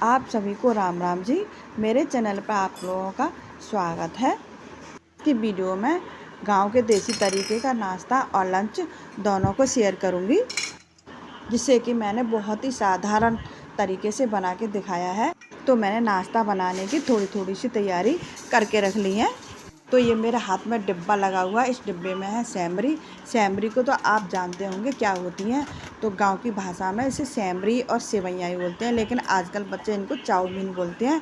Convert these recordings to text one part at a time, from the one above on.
आप सभी को राम राम जी। मेरे चैनल पर आप लोगों का स्वागत है। की वीडियो में गांव के देसी तरीके का नाश्ता और लंच दोनों को शेयर करूंगी, जिससे कि मैंने बहुत ही साधारण तरीके से बना के दिखाया है। तो मैंने नाश्ता बनाने की थोड़ी सी तैयारी करके रख ली है। तो ये मेरे हाथ में डिब्बा लगा हुआ है, इस डिब्बे में है सेमरी। सेमरी को तो आप जानते होंगे क्या होती हैं, तो गांव की भाषा में इसे सेमरी और सेवैयाँ ही बोलते हैं, लेकिन आजकल बच्चे इनको चाउमीन बोलते हैं।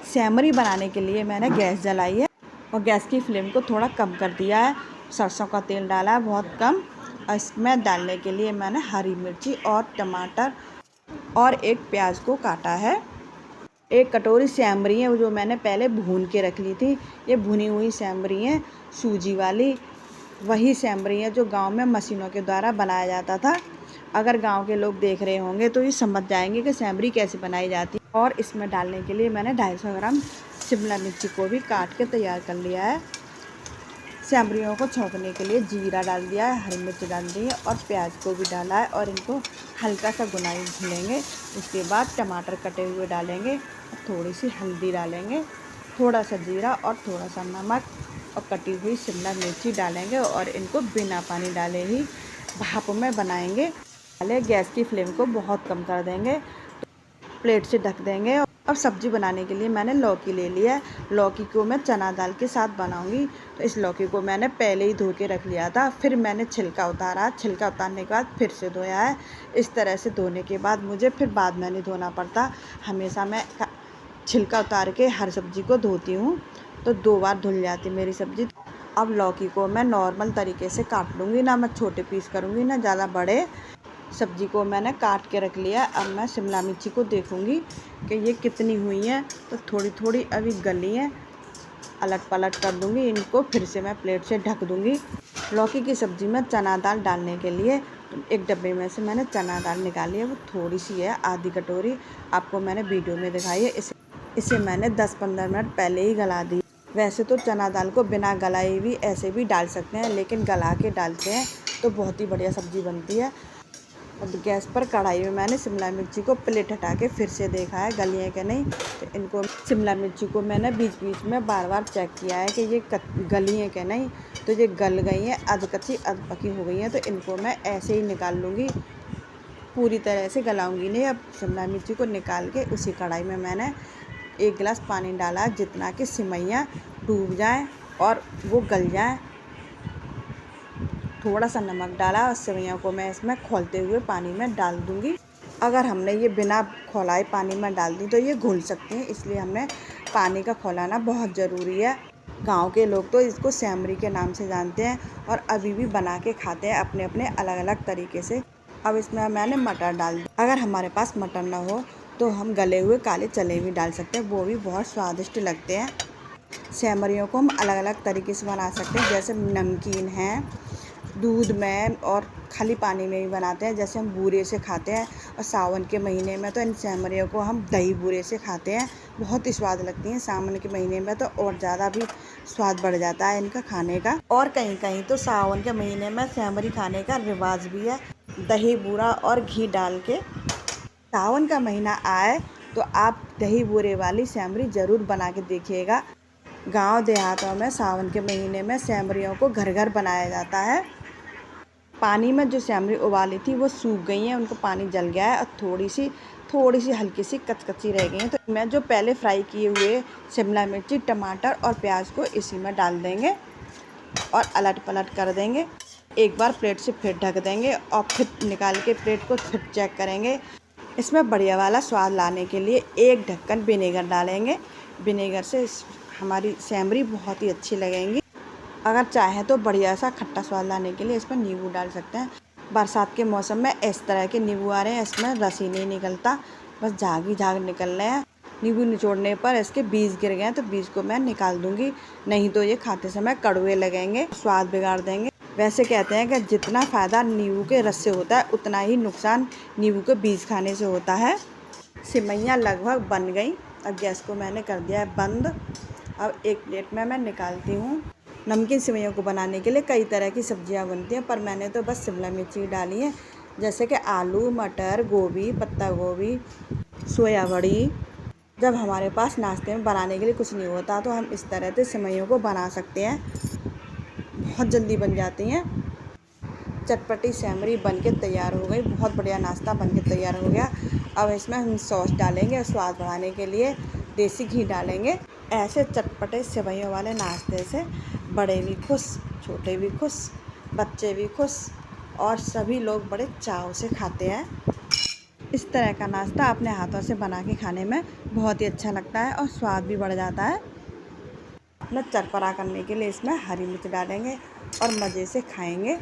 सेमरी बनाने के लिए मैंने गैस जलाई है और गैस की फ्लेम को थोड़ा कम कर दिया है। सरसों का तेल डाला है बहुत कम, और इसमें डालने के लिए मैंने हरी मिर्ची और टमाटर और एक प्याज को काटा है। एक कटोरी सेमरी है जो मैंने पहले भून के रख ली थी। ये भुनी हुई सेमरी है, सूजी वाली, वही सेमरी है जो गांव में मशीनों के द्वारा बनाया जाता था। अगर गांव के लोग देख रहे होंगे तो ये समझ जाएंगे कि सेमरी कैसे बनाई जाती है। और इसमें डालने के लिए मैंने 250 ग्राम शिमला मिर्ची को भी काट के तैयार कर लिया है। सेमरियों को छौंकने के लिए जीरा डाल दिया है, हरी मिर्च डाल दी है और प्याज को भी डाला है, और इनको हल्का सा भुनाई भूनेंगे। उसके बाद टमाटर कटे हुए डालेंगे, थोड़ी सी हल्दी डालेंगे, थोड़ा सा जीरा और थोड़ा सा नमक और कटी हुई शिमला मिर्ची डालेंगे, और इनको बिना पानी डाले ही भाप में बनाएंगे। गैस की फ्लेम को बहुत कम कर देंगे, प्लेट से ढक देंगे। अब सब्जी बनाने के लिए मैंने लौकी ले लिया है। लौकी को मैं चना दाल के साथ बनाऊंगी, तो इस लौकी को मैंने पहले ही धो के रख लिया था, फिर मैंने छिलका उतारा। छिलका उतारने के बाद फिर से धोया है। इस तरह से धोने के बाद मुझे फिर बाद में नहीं धोना पड़ता। हमेशा मैं छिलका उतार के हर सब्जी को धोती हूँ, तो 2 बार धुल जाती मेरी सब्जी। अब लौकी को मैं नॉर्मल तरीके से काट लूँगी, ना मैं छोटे पीस करूँगी ना ज़्यादा बड़े। सब्जी को मैंने काट के रख लिया। अब मैं शिमला मिर्ची को देखूंगी कि ये कितनी हुई है, तो थोड़ी थोड़ी अभी गली है, अलट पलट कर दूंगी इनको, फिर से मैं प्लेट से ढक दूंगी। लौकी की सब्ज़ी में चना दाल डालने के लिए एक डब्बे में से मैंने चना दाल निकाली है, वो थोड़ी सी है, आधी कटोरी, आपको मैंने वीडियो में दिखाई है। इसे मैंने 10-15 मिनट पहले ही गला दी। वैसे तो चना दाल को बिना गलाए भी ऐसे भी डाल सकते हैं, लेकिन गला के डालते हैं तो बहुत ही बढ़िया सब्ज़ी बनती है। अब गैस पर कढ़ाई में मैंने शिमला मिर्ची को प्लेट हटा के फिर से देखा है गली है कि नहीं। तो इनको शिमला मिर्ची को मैंने बीच बीच में बार बार चेक किया है कि ये गली है कि नहीं। तो ये गल गई हैं, अध कच्ची अध पकी हो गई हैं, तो इनको मैं ऐसे ही निकाल लूँगी, पूरी तरह से गलाऊँगी नहीं। अब शिमला मिर्ची को निकाल के उसी कढ़ाई में मैंने 1 गिलास पानी डाला, जितना कि सिमैयाँ डूब जाएँ और वो गल जाएँ। थोड़ा सा नमक डाला और सेवइयों को मैं इसमें खौलते हुए पानी में डाल दूंगी। अगर हमने ये बिना खौलाए पानी में डाल दी तो ये घुल सकती हैं, इसलिए हमने पानी का खौलाना बहुत ज़रूरी है। गांव के लोग तो इसको सेमरी के नाम से जानते हैं और अभी भी बना के खाते हैं अपने अपने अलग अलग तरीके से। अब इसमें मैंने मटर डाल दी। अगर हमारे पास मटर ना हो तो हम गले हुए काले चने भी डाल सकते हैं, वो भी बहुत स्वादिष्ट लगते हैं। सेमरियों को हम अलग अलग तरीके से बना सकते हैं, जैसे नमकीन है, दूध में और खाली पानी में भी बनाते हैं, जैसे हम बूरे से खाते हैं। और सावन के महीने में तो इन सेमरियों को हम दही बूरे से खाते हैं, बहुत ही स्वाद लगती हैं। सावन के महीने में तो और ज़्यादा भी स्वाद बढ़ जाता है इनका खाने का। और कहीं कहीं तो सावन के महीने में सेमरी खाने का रिवाज भी है, दही बूरा और घी डाल के। सावन का महीना आए तो आप दही बूरे वाली सेमरी ज़रूर बना के देखिएगा। गांव देहातों में सावन के महीने में सेमरियों को घर घर बनाया जाता है। पानी में जो सेमरी उबाली थी वो सूख गई हैं, उनको पानी जल गया है और थोड़ी सी हल्की सी कचकची रह गई हैं। तो मैं जो पहले फ्राई किए हुए शिमला मिर्ची, टमाटर और प्याज को इसी में डाल देंगे और अलट पलट कर देंगे। एक बार प्लेट से फिर ढक देंगे और फिर निकाल के प्लेट को फिर चेक करेंगे। इसमें बढ़िया वाला स्वाद लाने के लिए 1 ढक्कन विनेगर डालेंगे। विनेगर से हमारी सेमरी बहुत ही अच्छी लगेंगी। अगर चाहें तो बढ़िया सा खट्टा स्वाद लाने के लिए इसमें नींबू डाल सकते हैं। बरसात के मौसम में इस तरह के नींबू आ रहे हैं, इसमें रस ही नहीं निकलता, बस झाग ही झाग निकल रहे हैं। नींबू निचोड़ने पर इसके बीज गिर गए हैं, तो बीज को मैं निकाल दूंगी, नहीं तो ये खाते समय कड़वे लगेंगे, स्वाद बिगाड़ देंगे। वैसे कहते हैं कि जितना फ़ायदा नींबू के रस से होता है उतना ही नुकसान नींबू के बीज खाने से होता है। सिमैयाँ लगभग बन गई। अब गैस को मैंने कर दिया है बंद। अब एक प्लेट में मैं निकालती हूँ। नमकीन सेवइयों को बनाने के लिए कई तरह की सब्जियां बनती हैं, पर मैंने तो बस शिमला मिर्ची डाली है, जैसे कि आलू, मटर, गोभी, पत्ता गोभी, सोया बड़ी, जब हमारे पास नाश्ते में बनाने के लिए कुछ नहीं होता तो हम इस तरह से सेवइयों को बना सकते हैं। बहुत जल्दी बन जाती हैं। चटपटी सेवई बन के तैयार हो गई। बहुत बढ़िया नाश्ता बन के तैयार हो गया। अब इसमें हम सॉस डालेंगे और स्वाद बढ़ाने के लिए देसी घी डालेंगे। ऐसे चटपटे सेवइयों वाले नाश्ते से बड़े भी खुश, छोटे भी खुश, बच्चे भी खुश और सभी लोग बड़े चाव से खाते हैं। इस तरह का नाश्ता अपने हाथों से बना के खाने में बहुत ही अच्छा लगता है और स्वाद भी बढ़ जाता है। अपना चरपरा करने के लिए इसमें हरी मिर्च डालेंगे और मज़े से खाएंगे।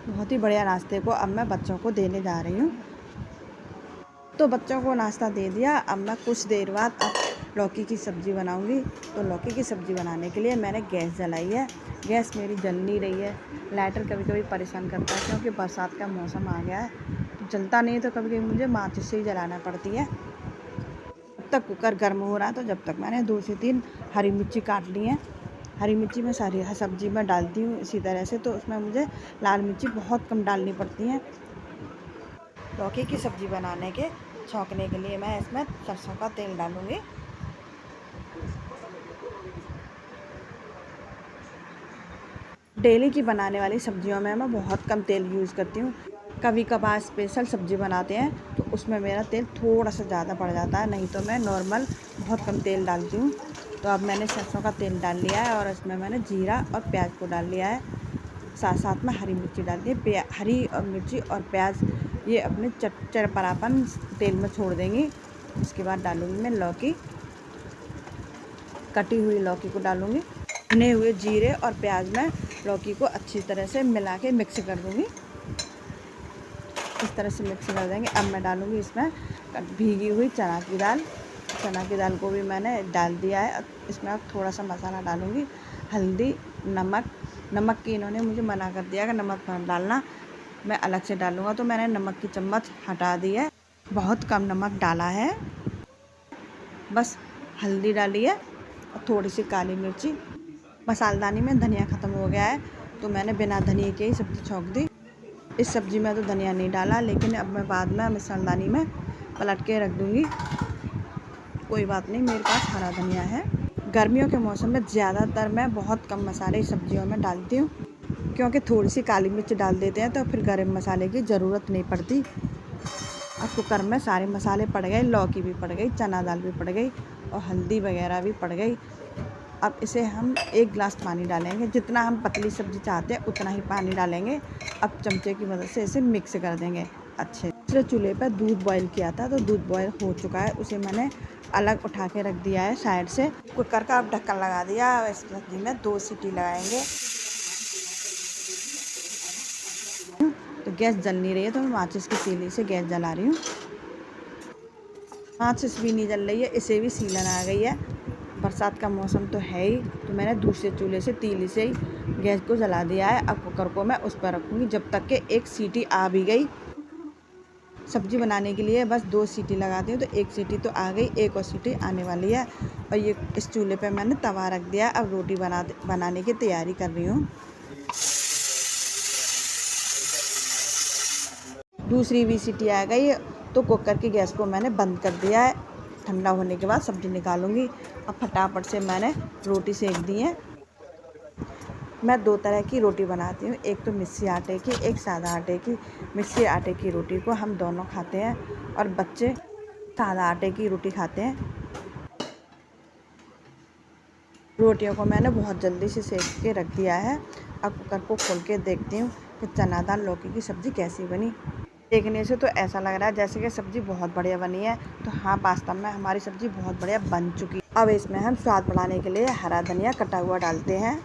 बहुत ही बढ़िया नाश्ते को अब मैं बच्चों को देने जा रही हूँ। तो बच्चों को नाश्ता दे दिया। अब मैं कुछ देर बाद अब लौकी की सब्ज़ी बनाऊँगी। तो लौकी की सब्ज़ी बनाने के लिए मैंने गैस जलाई है। गैस मेरी जल नहीं रही है। लाइटर कभी कभी परेशान करता है क्योंकि बरसात का मौसम आ गया है तो जलता नहीं है, तो कभी कभी मुझे माचिस से ही जलाना पड़ती है। जब तक कुकर गर्म हो रहा है तो जब तक मैंने 2 से 3 हरी मिर्ची काट ली हैं। हरी मिर्ची मैं सारी सब्ज़ी में डालती हूँ इसी तरह से, तो उसमें मुझे लाल मिर्ची बहुत कम डालनी पड़ती हैं। लौकी की सब्ज़ी बनाने के छौंकने के लिए मैं इसमें सरसों का तेल डालूँगी। डेली की बनाने वाली सब्जियों में मैं बहुत कम तेल यूज़ करती हूँ। कभी कभार स्पेशल सब्ज़ी बनाते हैं तो उसमें मेरा तेल थोड़ा सा ज़्यादा पड़ जाता है, नहीं तो मैं नॉर्मल बहुत कम तेल डालती हूँ। तो अब मैंने सरसों का तेल डाल लिया है और इसमें मैंने जीरा और प्याज को डाल लिया है। साथ साथ में हरी मिर्ची डाल दी। हरी और मिर्ची और प्याज ये अपने चरपरापन तेल में छोड़ देंगी। इसके बाद डालूँगी मैं लौकी, कटी हुई लौकी को डालूँगी। भुने हुए जीरे और प्याज में लौकी को अच्छी तरह से मिला के मिक्स कर दूँगी। इस तरह से मिक्स कर देंगे। अब मैं डालूँगी इसमें भीगी हुई चना की दाल। चना की दाल को भी मैंने डाल दिया है। इसमें अब थोड़ा सा मसाला डालूँगी, हल्दी, नमक की इन्होंने मुझे मना कर दिया कि नमक मत डालना, मैं अलग से डालूँगा, तो मैंने नमक की चम्मच हटा दी है। बहुत कम नमक डाला है, बस हल्दी डाली है और थोड़ी सी काली मिर्ची। मसालदानी में धनिया ख़त्म हो गया है तो मैंने बिना धनिया के ही सब्ज़ी छौंक दी। इस सब्ज़ी में तो धनिया नहीं डाला, लेकिन अब मैं बाद में मसालदानी में पलट के रख दूँगी। कोई बात नहीं, मेरे पास हरा धनिया है। गर्मियों के मौसम में ज़्यादातर मैं बहुत कम मसाले सब्जियों में डालती हूँ, क्योंकि थोड़ी सी काली मिर्च डाल देते हैं तो फिर गरम मसाले की ज़रूरत नहीं पड़ती। अब कुकर में सारे मसाले पड़ गए, लौकी भी पड़ गई, चना दाल भी पड़ गई और हल्दी वगैरह भी पड़ गई। अब इसे हम 1 गिलास पानी डालेंगे। जितना हम पतली सब्ज़ी चाहते हैं उतना ही पानी डालेंगे। अब चमचे की मदद से इसे मिक्स कर देंगे अच्छे। दूसरे चूल्हे पर दूध बॉईल किया था तो दूध बॉईल हो चुका है, उसे मैंने अलग उठा के रख दिया है साइड से। कुकर का अब ढक्कन लगा दिया। इस सब्ज़ी में 2 सीटी लगाएंगे। तो गैस जल नहीं रही है तो मैं माचिस की तीली से गैस जला रही हूँ। माचिस भी नहीं जल रही है, इसे भी सीलन आ गई है। बरसात का मौसम तो है ही, तो मैंने दूसरे चूल्हे से तीली से ही गैस को जला दिया है। अब कुकर को मैं उस पर रखूँगी जब तक कि 1 सीटी आ भी गई। सब्ज़ी बनाने के लिए बस 2 सीटी लगाती हूँ, तो 1 सीटी तो आ गई, 1 और सीटी आने वाली है। और ये इस चूल्हे पे मैंने तवा रख दिया। अब रोटी बनाने की तैयारी कर रही हूँ। दूसरी भी सीटी आ गई तो कुकर की गैस को मैंने बंद कर दिया है। ठंडा होने के बाद सब्ज़ी निकालूंगी। अब फटाफट से मैंने रोटी सेक दी है। मैं 2 तरह की रोटी बनाती हूँ, एक तो मिस्सी आटे की, एक सादा आटे की। मिस्सी आटे की रोटी को हम दोनों खाते हैं और बच्चे सादा आटे की रोटी खाते हैं। रोटियों को मैंने बहुत जल्दी से सेक के रख दिया है। अब कुकर को खोल के देखती हूँ कि चना दाल लौकी की सब्ज़ी कैसी बनी। देखने से तो ऐसा लग रहा है जैसे कि सब्ज़ी बहुत बढ़िया बनी है। तो हाँ, वास्तव में हमारी सब्ज़ी बहुत बढ़िया बन चुकी है। अब इसमें हम स्वाद बढ़ाने के लिए हरा धनिया कटा हुआ डालते हैं।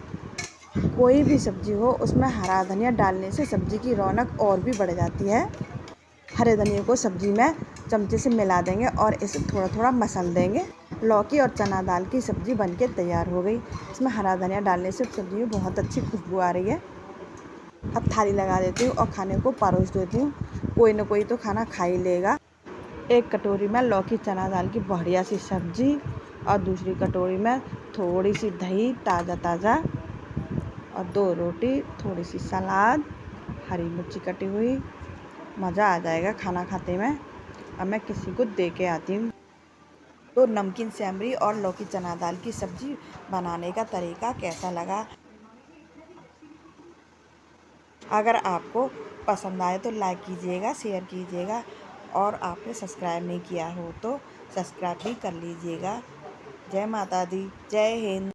कोई भी सब्ज़ी हो उसमें हरा धनिया डालने से सब्ज़ी की रौनक और भी बढ़ जाती है। हरे धनिया को सब्ज़ी में चमचे से मिला देंगे और इसे थोड़ा थोड़ा मसल देंगे। लौकी और चना दाल की सब्ज़ी बनके तैयार हो गई। इसमें हरा धनिया डालने से सब्ज़ी में बहुत अच्छी खुशबू आ रही है। अब थाली लगा देती हूँ और खाने को परोस देती हूँ। कोई ना कोई तो खाना खा ही लेगा। एक कटोरी में लौकी चना दाल की बढ़िया सी सब्ज़ी और दूसरी कटोरी में थोड़ी सी दही ताज़ा और 2 रोटी, थोड़ी सी सलाद, हरी मिर्ची कटी हुई। मज़ा आ जाएगा खाना खाते में। अब मैं किसी को दे के आती हूँ। तो नमकीन सेवरी और लौकी चना दाल की सब्ज़ी बनाने का तरीका कैसा लगा। अगर आपको पसंद आए तो लाइक कीजिएगा, शेयर कीजिएगा और आपने सब्सक्राइब नहीं किया हो तो सब्सक्राइब भी कर लीजिएगा। जय माता दी, जय हिंद।